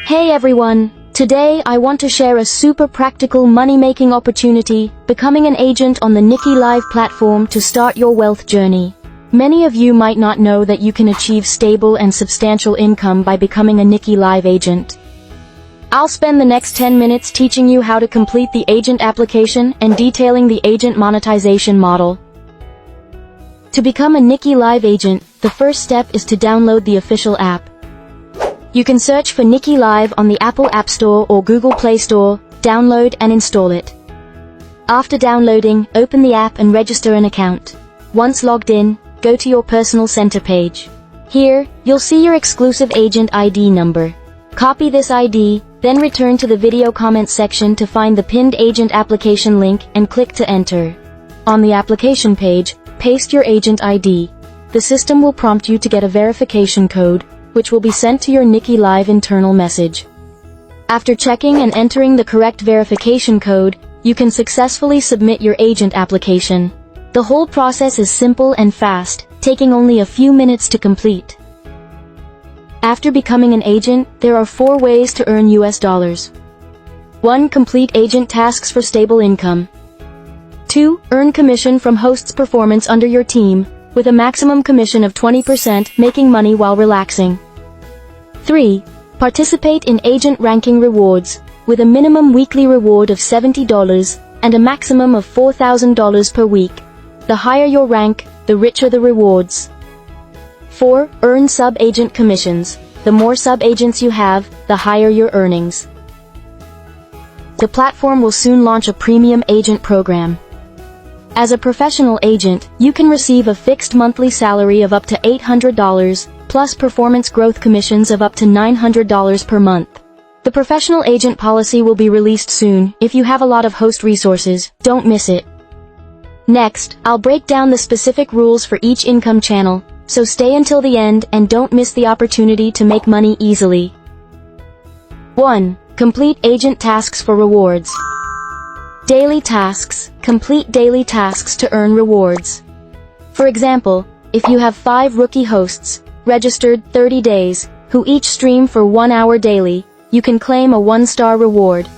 Hey everyone! Today I want to share a super practical money-making opportunity, becoming an agent on the Nikki Live platform to start your wealth journey. Many of you might not know that you can achieve stable and substantial income by becoming a Nikki Live agent. I'll spend the next 10 minutes teaching you how to complete the agent application and detailing the agent monetization model. To become a Nikki Live agent, the first step is to download the official app. You can search for Nikki Live on the Apple App Store or Google Play Store, download and install it. After downloading, open the app and register an account. Once logged in, go to your personal center page. Here, you'll see your exclusive agent ID number. Copy this ID, then return to the video comments section to find the pinned agent application link and click to enter. On the application page, paste your agent ID. The system will prompt you to get a verification code, which will be sent to your Nikki Live internal message. After checking and entering the correct verification code, you can successfully submit your agent application. The whole process is simple and fast, taking only a few minutes to complete. After becoming an agent, there are 4 ways to earn US dollars. 1. Complete agent tasks for stable income. 2. Earn commission from hosts' performance under your team, with a maximum commission of 20%, making money while relaxing. 3. Participate in agent ranking rewards, with a minimum weekly reward of $70 and a maximum of $4,000 per week. The higher your rank, the richer the rewards. 4. Earn sub-agent commissions. The more sub-agents you have, the higher your earnings. The platform will soon launch a premium agent program. As a professional agent, you can receive a fixed monthly salary of up to $800, plus performance growth commissions of up to $900 per month. The professional agent policy will be released soon. If you have a lot of host resources, don't miss it. Next, I'll break down the specific rules for each income channel, so stay until the end and don't miss the opportunity to make money easily. 1. Complete agent tasks for rewards. Daily tasks. Complete daily tasks to earn rewards. For example, if you have 5 rookie hosts, registered 30 days, who each stream for 1 hour daily, you can claim a 1-star reward.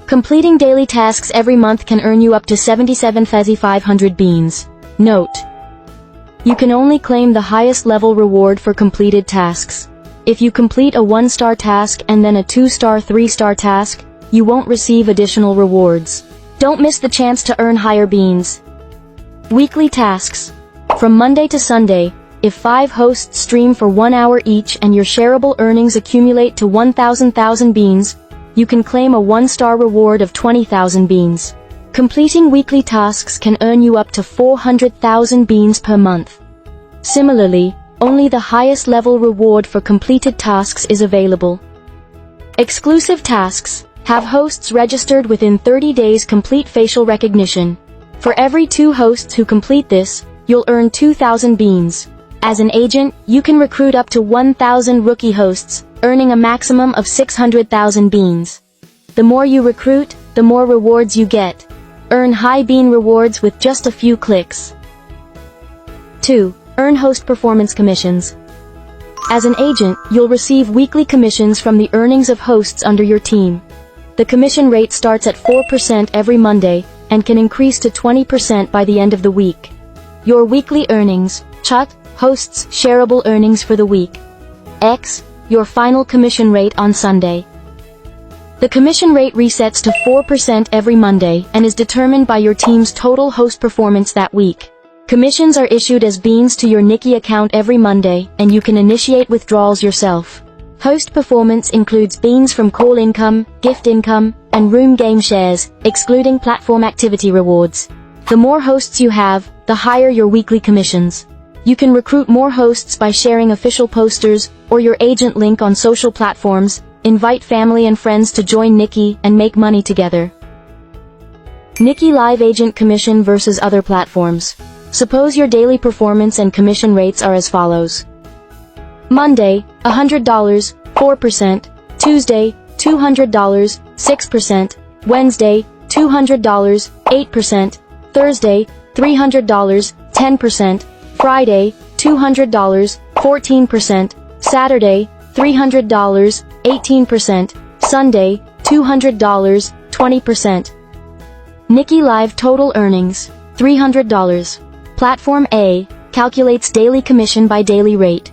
Completing daily tasks every month can earn you up to 77,500 beans. Note: you can only claim the highest level reward for completed tasks. If you complete a 1-star task and then a 2-star 3-star task, you won't receive additional rewards. Don't miss the chance to earn higher beans. Weekly tasks. From Monday to Sunday, if 5 hosts stream for 1 hour each and your shareable earnings accumulate to 1,000 beans, you can claim a 1-star reward of 20,000 beans. Completing weekly tasks can earn you up to 400,000 beans per month. Similarly, only the highest level reward for completed tasks is available. Exclusive tasks. Have hosts registered within 30 days complete facial recognition. For every 2 hosts who complete this, you'll earn 2,000 beans. As an agent, you can recruit up to 1,000 rookie hosts, earning a maximum of 600,000 beans. The more you recruit, the more rewards you get. Earn high bean rewards with just a few clicks. 2. Earn host performance commissions. As an agent, you'll receive weekly commissions from the earnings of hosts under your team. The commission rate starts at 4% every Monday, and can increase to 20% by the end of the week. Your weekly earnings, CHUT, hosts' shareable earnings for the week. X, your final commission rate on Sunday. The commission rate resets to 4% every Monday and is determined by your team's total host performance that week. Commissions are issued as beans to your Nikki account every Monday, and you can initiate withdrawals yourself. Host performance includes beans from call income, gift income, and room game shares, excluding platform activity rewards. The more hosts you have, the higher your weekly commissions. You can recruit more hosts by sharing official posters or your agent link on social platforms, invite family and friends to join Nikki, and make money together. Nikki Live agent commission versus other platforms. Suppose your daily performance and commission rates are as follows. Monday, $100, 4%, Tuesday, $200, 6%, Wednesday, $200, 8%, Thursday, $300, 10%, Friday, $200, 14%, Saturday, $300, 18%, Sunday, $200, 20%. Nikki Live total earnings, $300. Platform A calculates daily commission by daily rate.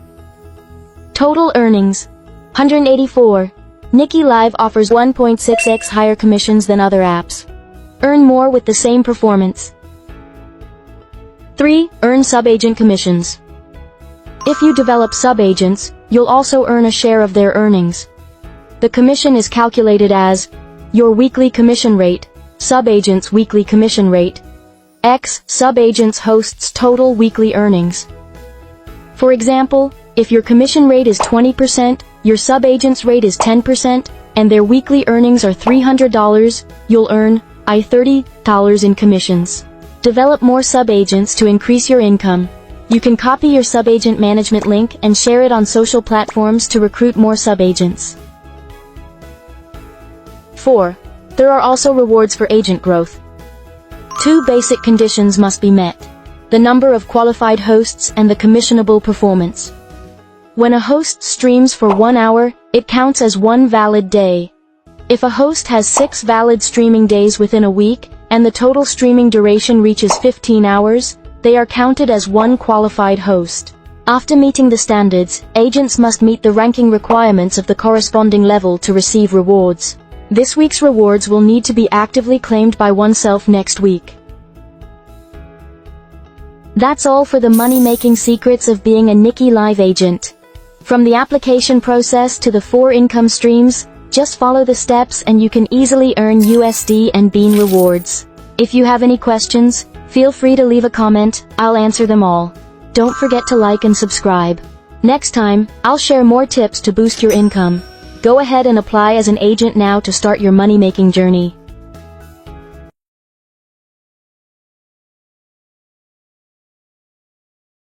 Total earnings, $184. Nikki Live offers 1.6x higher commissions than other apps. Earn more with the same performance. 3. Earn subagent commissions. If you develop subagents, you'll also earn a share of their earnings. The commission is calculated as your weekly commission rate, subagent's weekly commission rate, x subagent's host's total weekly earnings. For example, if your commission rate is 20%, your subagent's rate is 10%, and their weekly earnings are $300, you'll earn $30 in commissions. Develop more subagents to increase your income. You can copy your subagent management link and share it on social platforms to recruit more subagents. 4. There are also rewards for agent growth. 2 basic conditions must be met: the number of qualified hosts and the commissionable performance. When a host streams for 1 hour, it counts as 1 valid day. If a host has 6 valid streaming days within a week, and the total streaming duration reaches 15 hours, they are counted as 1 qualified host. After meeting the standards, agents must meet the ranking requirements of the corresponding level to receive rewards. This week's rewards will need to be actively claimed by oneself next week. That's all for the money-making secrets of being a Nikki Live agent. From the application process to the 4 income streams, just follow the steps and you can easily earn USD and Bean rewards. If you have any questions, feel free to leave a comment, I'll answer them all. Don't forget to like and subscribe. Next time, I'll share more tips to boost your income. Go ahead and apply as an agent now to start your money-making journey.